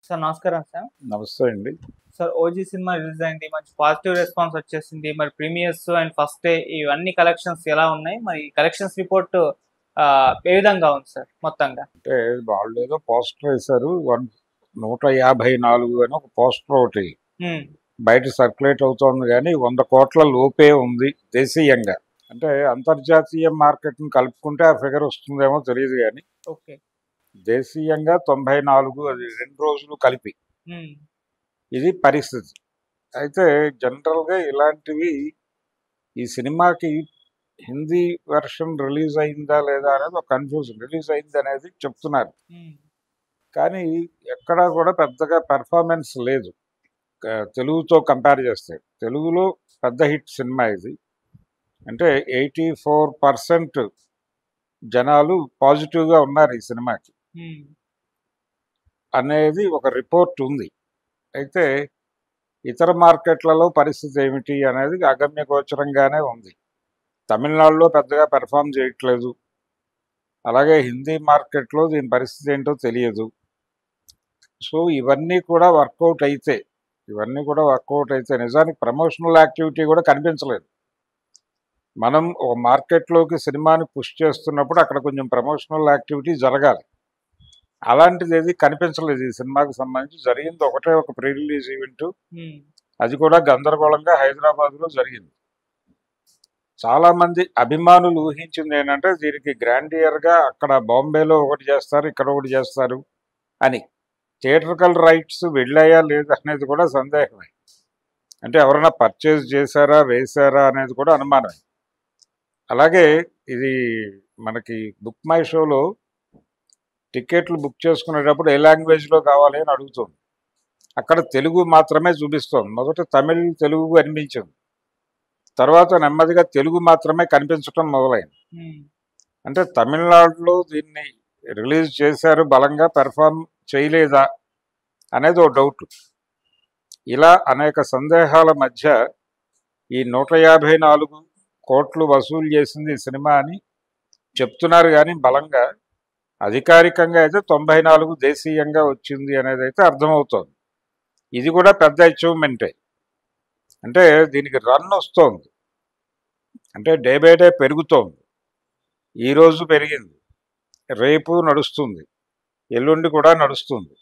Sir నమస్కారం sir. నమస్తే అండి. సార్ 'ఓజీ' సినిమా రిలీజ్ అయింది. మంచి పాజిటివ్ రెస్పాన్స్ వచ్చేసింది. మరి ప్రీమియర్స్ అండ్ ఫస్ట్ డే ఇవన్నీ కలెక్షన్స్ ఎలా ఉన్నాయి? మరి కలెక్షన్స్ రిపోర్ట్ ఏ విధంగా ఉంది సార్ మొత్తంగా? అంటే వాళ్ళేదో పోస్టర్ వేశారు. 154 అని ఒక పోస్టర్ ఒకటి హ్మ్. బయట సర్క్యులేట్ అవుతోంది గానీ 100 కోట్ల లోపే ఉంది దేశీయంగా. అంటే అంతర్జాతీయ మార్కెట్‌ని కలుపుకుంటే ఆ ఫిగర్ వస్తుందేమో తెలీదు గానీ, ఓకే. దేశీయంగా 94 అది 2 రోజులు కలిపి. హ్మ్. ఇది పరిస్థితి. అయితే జనరల్‌గా ఇలాంటివి ఈ సినిమాకి హిందీ వెర్షన్ రిలీజ్ అయిందా లేదా అనేది ఒక కన్‌ఫ్యూజన్. రిలీజ్ అయిందనేది చెప్తున్నారు. హ్మ్. కానీ ఎక్కడా కూడా పెద్దగా పెర్ఫార్మెన్స్ లేదు. తెలుగుతో కంపేర్ చేస్తే. తెలుగులో పెద్ద హిట్ సినిమా ఇది. అంటే 84% జనాలు పాజిటివ్‌గా ఉన్నారు ఈ సినిమాకి హ్మ్. అనేది ఒక రిపోర్ట్ ఉంది. అయితే ఇతర మార్కెట్లలో పరిస్థితి ఏమిటి అనేది అగమ్యగోచరంగానే ఉంది. తమిళనాడులో పెద్దగా పెర్ఫార్మ్ చేయట్లేదు. అలాగే హిందీ మార్కెట్‌లో దీని పరిస్థితి ఏంటో తెలియదు. సో ఇవన్నీ కూడా వర్కౌట్ అయితే నిజానికి ప్రమోషనల్ యాక్టివిటీ కూడా కనిపించలేదు. మనం ఒక మార్కెట్‌లోకి సినిమాని పుష్ చేస్తున్నప్పుడు అక్కడ కొంచెం ప్రమోషనల్ యాక్టివిటీ జరగాలి. అలాంటిదేది కనిపించలేదు ఈ సినిమాకి సంబంధించి. జరిగింది ఒకటే ఒక ప్రీ రిలీజ్ ఈవెంటు. హ్మ్. అది కూడా గందరగోళంగా హైదరాబాద్‌లో జరిగింది. చాలామంది అభిమానులు ఊహించింది ఏంటంటే దీనికి గ్రాండియర్‌గా అక్కడ బాంబేలో ఒకటి చేస్తారు, ఇక్కడ ఒకటి చేస్తారు అని. థియేట్రికల్ రైట్స్ వెళ్ళాయా లేదా అనేది కూడా సందేహమే. అంటే ఎవరైనా పర్చేజ్ చేశారా, వేశారా అనేది కూడా అనుమానమే. అలాగే ఇది మనకి బుక్ మై షోలో టికెట్లు బుక్ చేసుకునేటప్పుడు ఏ లాంగ్వేజ్‌లో కావాలి అని అడుగుతుంది. అక్కడ తెలుగు మాత్రమే చూపిస్తోంది. మొదట తమిళ్, తెలుగు అనిపించింది. తర్వాత నెమ్మదిగా తెలుగు మాత్రమే కనిపించటం మొదలైంది. హ్మ్. అంటే తమిళనాడులో దీన్ని రిలీజ్ చేశారు, బలంగా పెర్ఫార్మ్ చేయలేదా అనేది ఒక డౌట్. ఇలా అనేక సందేహాల మధ్య ఈ 154 కోట్లు వసూలు చేసింది ఈ సినిమా అని చెప్తున్నారు కానీ బలంగా అధికారికంగా అయితే 94 దేశీయంగా వచ్చింది అనేది అయితే అర్థమవుతోంది. ఇది కూడా పెద్ద అచీవ్మెంటే. అంటే దీనికి రన్ వస్తోంది. అంటే డే బై డే పెరుగుతోంది. ఈరోజు పెరిగింది, రేపు నడుస్తుంది, ఎల్లుండి కూడా నడుస్తుంది.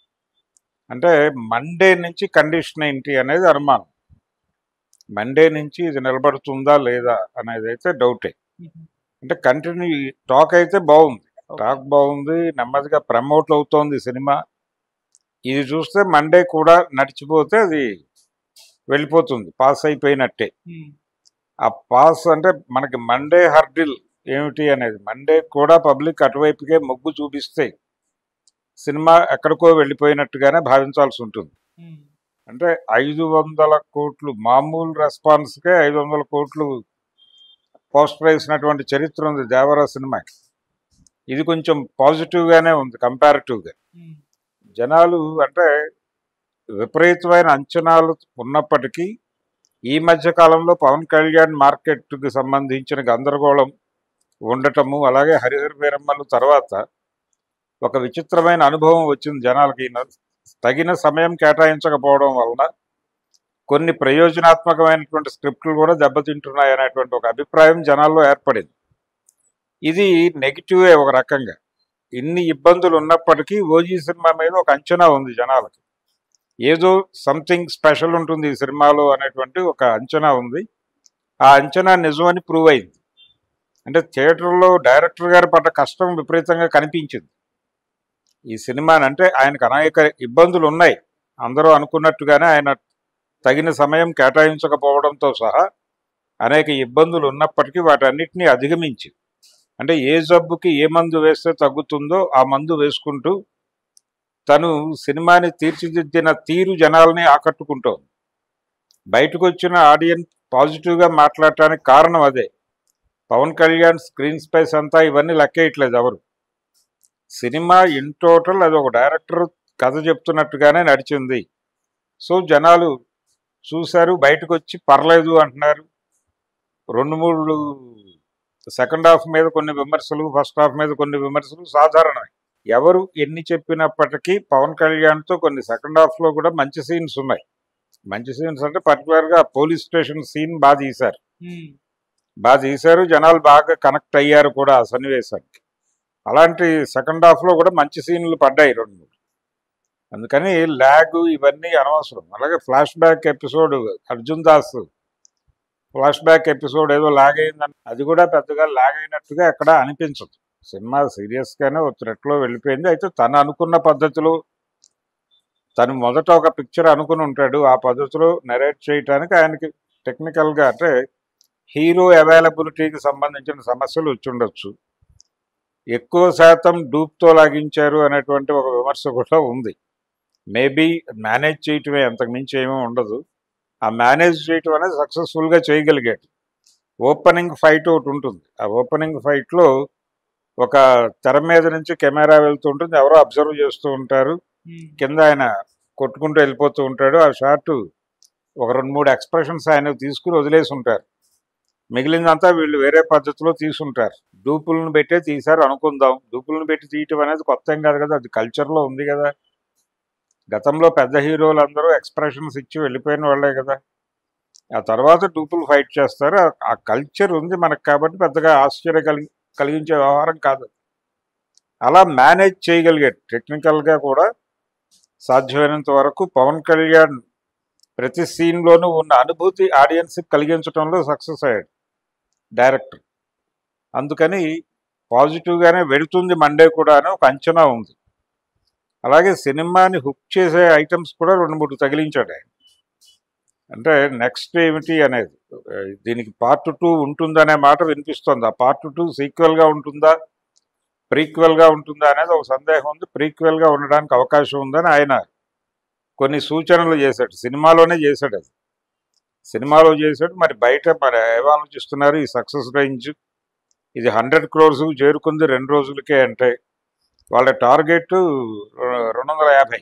అంటే మండే నుంచి కండిషన్ ఏంటి అనేది అనుమానం. మండే నుంచి ఇది నిలబడుతుందా లేదా అనేది అయితే డౌటే. హుహు. అంటే కంటిన్యూ టాక్ అయితే బాగుంది. టాక్ బాగుంది, నెమ్మదిగా ప్రమోట్ అవుతోంది సినిమా. ఇది చూస్తే మండే కూడా నడిచిపోతే అది వెళ్ళిపోతుంది, పాస్ అయిపోయినట్టే. హ్మ్. ఆ పాస్ అంటే మనకి మండే హర్డిల్ ఏమిటి అనేది, మండే కూడా పబ్లిక్ అటువైపుకే మొగ్గు చూపిస్తే సినిమా ఎక్కడికో వెళ్ళిపోయినట్టుగానే భావించాల్సి ఉంటుంది. హ్మ్. అంటే 500 కోట్లు మామూలు రెస్పాన్స్కే 500 కోట్లు పోస్టర్ వేసినటువంటి చరిత్ర ఉంది దేవరా సినిమాకి. ఇది కొంచెం పాజిటివ్గానే ఉంది కంపారిటివ్గా. హ్మ్. జనాలు అంటే విపరీతమైన అంచనాలు ఉన్నప్పటికీ ఈ మధ్య కాలంలో పవన్ కళ్యాణ్ మార్కెట్కి సంబంధించిన గందరగోళం ఉండటము, అలాగే హరిహర వీరమ్మలు తర్వాత ఒక విచిత్రమైన అనుభవం వచ్చింది జనాలకి. తగిన సమయం కేటాయించకపోవడం వలన కొన్ని ప్రయోజనాత్మకమైనటువంటి స్క్రిప్ట్లు కూడా దెబ్బతింటున్నాయి అనేటువంటి ఒక అభిప్రాయం జనాల్లో ఏర్పడింది. ఇది నెగిటివే ఒక రకంగా. ఇన్ని ఇబ్బందులు ఉన్నప్పటికీ ఓజీ సినిమా మీద ఒక అంచనా ఉంది జనాలకి. ఏదో సంథింగ్ స్పెషల్ ఉంటుంది ఈ సినిమాలో అనేటువంటి ఒక అంచనా ఉంది. ఆ అంచనా నిజమని ప్రూవ్ అయింది. అంటే థియేటర్లో డైరెక్టర్ గారు పడ్డ కష్టం విపరీతంగా కనిపించింది ఈ సినిమాని. అంటే ఆయనకు అనేక ఇబ్బందులు ఉన్నాయి. అందరూ అనుకున్నట్టుగానే ఆయన తగిన సమయం కేటాయించకపోవడంతో సహా అనేక ఇబ్బందులు ఉన్నప్పటికీ వాటన్నిటినీ అధిగమించి, అంటే ఏ జబ్బుకి ఏ మందు వేస్తే తగ్గుతుందో ఆ మందు వేసుకుంటూ తను సినిమాని తీర్చిదిద్దిన తీరు జనాల్ని ఆకట్టుకుంటోంది. బయటకు వచ్చిన ఆడియన్స్ పాజిటివ్గా మాట్లాడటానికి కారణం అదే. పవన్ కళ్యాణ్ స్క్రీన్ స్పేస్ అంతా ఇవన్నీ లెక్కేయట్లేదు ఎవరు. సినిమా ఇన్ టోటల్ అది ఒక డైరెక్టర్ కథ చెప్తున్నట్టుగానే నడిచింది. సో జనాలు చూశారు, బయటకు వచ్చి పర్లేదు అంటున్నారు. 2-3 సెకండ్ హాఫ్ మీద కొన్ని విమర్శలు, ఫస్ట్ హాఫ్ మీద కొన్ని విమర్శలు సాధారణమే. ఎవరు ఎన్ని చెప్పినప్పటికీ పవన్ కళ్యాణ్తో కొన్ని సెకండ్ హాఫ్లో కూడా మంచి సీన్స్ ఉన్నాయి. మంచి సీన్స్ అంటే పర్టికులర్గా పోలీస్ స్టేషన్ సీన్ బాగా తీశారు, జనాలు బాగా కనెక్ట్ అయ్యారు కూడా ఆ సన్నివేశానికి. అలాంటి సెకండ్ హాఫ్లో కూడా మంచి సీన్లు పడ్డాయి 2-3. అందుకని ల్యాగ్ ఇవన్నీ అనవసరం. అలాగే flash back episode Arjun Das flash back episode ఏదో లాగ్ అయిందని అది కూడా పెద్దగా లాగ్ అయినట్టుగా ఎక్కడ అనిపించదు. సినిమా సీరియస్గానే ఒక థ్రెట్లో వెళ్ళిపోయింది. అయితే తను అనుకున్న పద్ధతిలో తను మొదట ఒక పిక్చర్ అనుకుని ఉంటాడు, ఆ పద్ధతిలో నెరేట్ చేయడానికి ఆయనకి టెక్నికల్గా అంటే హీరో అవైలబిలిటీకి సంబంధించిన సమస్యలు వచ్చి ఉండొచ్చు. ఎక్కువ శాతం డూప్తో లాగించారు అనేటువంటి ఒక విమర్శ కూడా ఉంది. మేబీ మేనేజ్ చేయటమే, అంతకుమించి ఏమీ ఉండదు. ఆ మేనేజ్ చేయటం అనేది సక్సెస్ఫుల్గా చేయగలిగాడు. ఓపెనింగ్ ఫైట్ ఒకటి ఉంటుంది. ఆ ఓపెనింగ్ ఫైట్లో ఒక తెర మీద నుంచి కెమెరా వెళ్తూ ఉంటుంది, ఎవరో అబ్జర్వ్ చేస్తూ ఉంటారు, కింద ఆయన కొట్టుకుంటూ వెళ్ళిపోతూ ఉంటాడు. ఆ షాట్ ఒక 2-3 ఎక్స్ప్రెషన్స్ ఆయన తీసుకుని వదిలేసి ఉంటారు. మిగిలిందంతా వీళ్ళు వేరే పద్ధతిలో తీసుంటారు. డూపులను పెట్టే తీశారు అనుకుందాం. డూపులను పెట్టి తీయటం అనేది కొత్త ఏం కాదు కదా, అది కల్చర్లో ఉంది కదా. గతంలో పెద్ద హీరోలు అందరూ ఎక్స్ప్రెషన్స్ ఇచ్చి వెళ్ళిపోయిన వాళ్ళే కదా. ఆ తర్వాత డూపులు ఫైట్ చేస్తారు. ఆ కల్చర్ ఉంది మనకు కాబట్టి పెద్దగా ఆశ్చర్య కలిగించే వ్యవహారం కాదు. అలా మేనేజ్ చేయగలిగాడు టెక్నికల్గా కూడా. సాధ్యమైనంత వరకు పవన్ కళ్యాణ్ ప్రతి సీన్లోనూ ఉన్న అనుభూతి ఆడియన్స్కి కలిగించడంలో సక్సెస్ అయ్యాడు డైరెక్టర్. అందుకని పాజిటివ్గానే వెళుతుంది మండే కూడా అని ఒక అంచనా ఉంది. అలాగే సినిమాని హుక్ చేసే ఐటమ్స్ కూడా 2-3 తగిలించాడు ఆయన. అంటే నెక్స్ట్ ఏమిటి అనేది, దీనికి పార్ట్ 2 ఉంటుందనే మాట వినిపిస్తోంది. ఆ పార్ట్ 2 సీక్వెల్గా ఉంటుందా ప్రీక్వెల్గా ఉంటుందా అనేది ఒక సందేహం ఉంది. ప్రీక్వెల్గా ఉండడానికి అవకాశం ఉందని ఆయన కొన్ని సూచనలు చేశాడు. సినిమాలోనే చేశాడు, అది సినిమాలో చేశాడు. మరి బయట మరి ఏమాలోచిస్తున్నారు ఈ సక్సెస్ రేంజ్, ఇది 100 crores చేరుకుంది 2 రోజులకే అంటే వాళ్ళ టార్గెట్ 250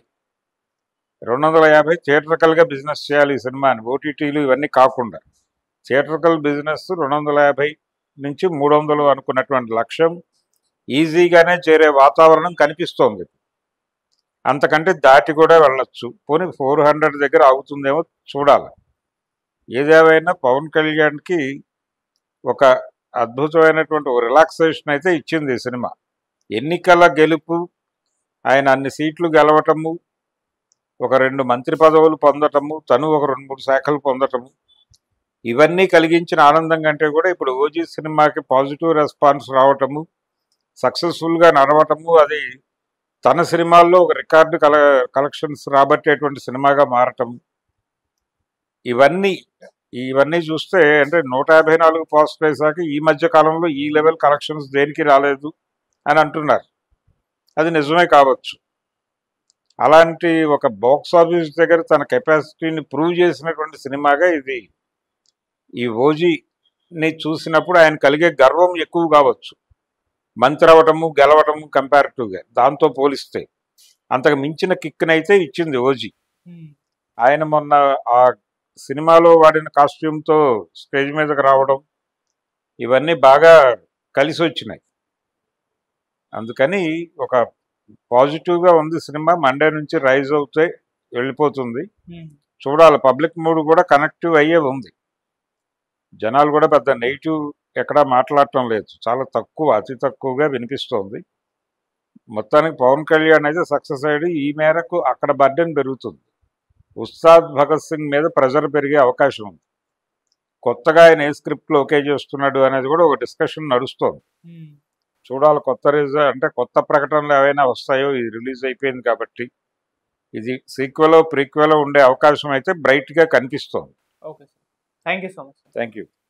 థియేటర్కల్గా బిజినెస్ చేయాలి ఈ సినిమాని, ఓటీటీలు ఇవన్నీ కాకుండా. థియేటర్కల్ బిజినెస్ 250 నుంచి 300 అనుకున్నటువంటి లక్ష్యం ఈజీగానే చేరే వాతావరణం కనిపిస్తోంది. అంతకంటే దాటి కూడా వెళ్ళొచ్చు. పోనీ 400 దగ్గర అవుతుందేమో చూడాలి. ఏదేమైనా పవన్ కళ్యాణ్కి ఒక అద్భుతమైనటువంటి ఒక రిలాక్సేషన్ అయితే ఇచ్చింది ఈ సినిమా. ఎన్నికల గెలుపు, ఆయన అన్ని సీట్లు గెలవటము, ఒక 2 మంత్రి పదవులు పొందటము, తను ఒక 2-3 శాఖలు పొందటము, ఇవన్నీ కలిగించిన ఆనందం కంటే కూడా ఇప్పుడు ఓజీ సినిమాకి పాజిటివ్ రెస్పాన్స్ రావటము, సక్సెస్ఫుల్గా నడవటము, అది తన సినిమాల్లో ఒక రికార్డు కలెక్షన్స్ రాబట్టేటువంటి సినిమాగా మారటం, ఇవన్నీ చూస్తే అంటే 154 పోస్ట్ వేసాక ఈ మధ్య కాలంలో ఈ లెవెల్ కలెక్షన్స్ దేనికి రాలేదు అని అంటున్నారు. అది నిజమే కావచ్చు. అలాంటి ఒక బాక్స్ ఆఫీస్ దగ్గర తన కెపాసిటీని ప్రూవ్ చేసినటువంటి సినిమాగా ఇది. ఈ ఓజీని చూసినప్పుడు ఆయన కలిగే గర్వం ఎక్కువ కావచ్చు, మంత్రి అవ్వటము గెలవటము కంపారిటివ్గా దాంతో పోలిస్తే. అంతకు మించిన కిక్నైతే ఇచ్చింది ఓజీ. ఆయన మొన్న ఆ సినిమాలో వాడిన కాస్ట్యూమ్తో స్టేజ్ మీదకి రావడం, ఇవన్నీ బాగా కలిసి వచ్చినాయి. అందుకని ఒక పాజిటివ్గా ఉంది సినిమా. మండే నుంచి రైజ్ అవుతే వెళ్ళిపోతుంది, చూడాలి. పబ్లిక్ మూడ్ కూడా కనెక్టివ్ అయ్యే ఉంది. జనాలు కూడా పెద్ద నెగిటివ్ ఎక్కడా మాట్లాడటం లేదు, చాలా తక్కువ, అతి తక్కువగా వినిపిస్తోంది. మొత్తానికి పవన్ కళ్యాణ్ అయితే సక్సెస్ అయ్యాడు. ఈ మేరకు అక్కడ బర్డెన్ పెరుగుతుంది. ఉస్తాద్ భగత్ సింగ్ మీద ప్రెజర్ పెరిగే అవకాశం ఉంది. కొత్తగా ఆయన ఏ స్క్రిప్ట్లో ఓకే చేస్తున్నాడు అనేది కూడా ఒక డిస్కషన్ నడుస్తోంది. చూడాలి కొత్త ప్రకటనలు ఏవైనా వస్తాయో. ఇది రిలీజ్ అయిపోయింది కాబట్టి ఇది సీక్వెల్ ప్రీక్వెల్ ఉండే అవకాశం అయితే బ్రైట్గా కనిపిస్తోంది. Okay sir, thank you so much. Thank you.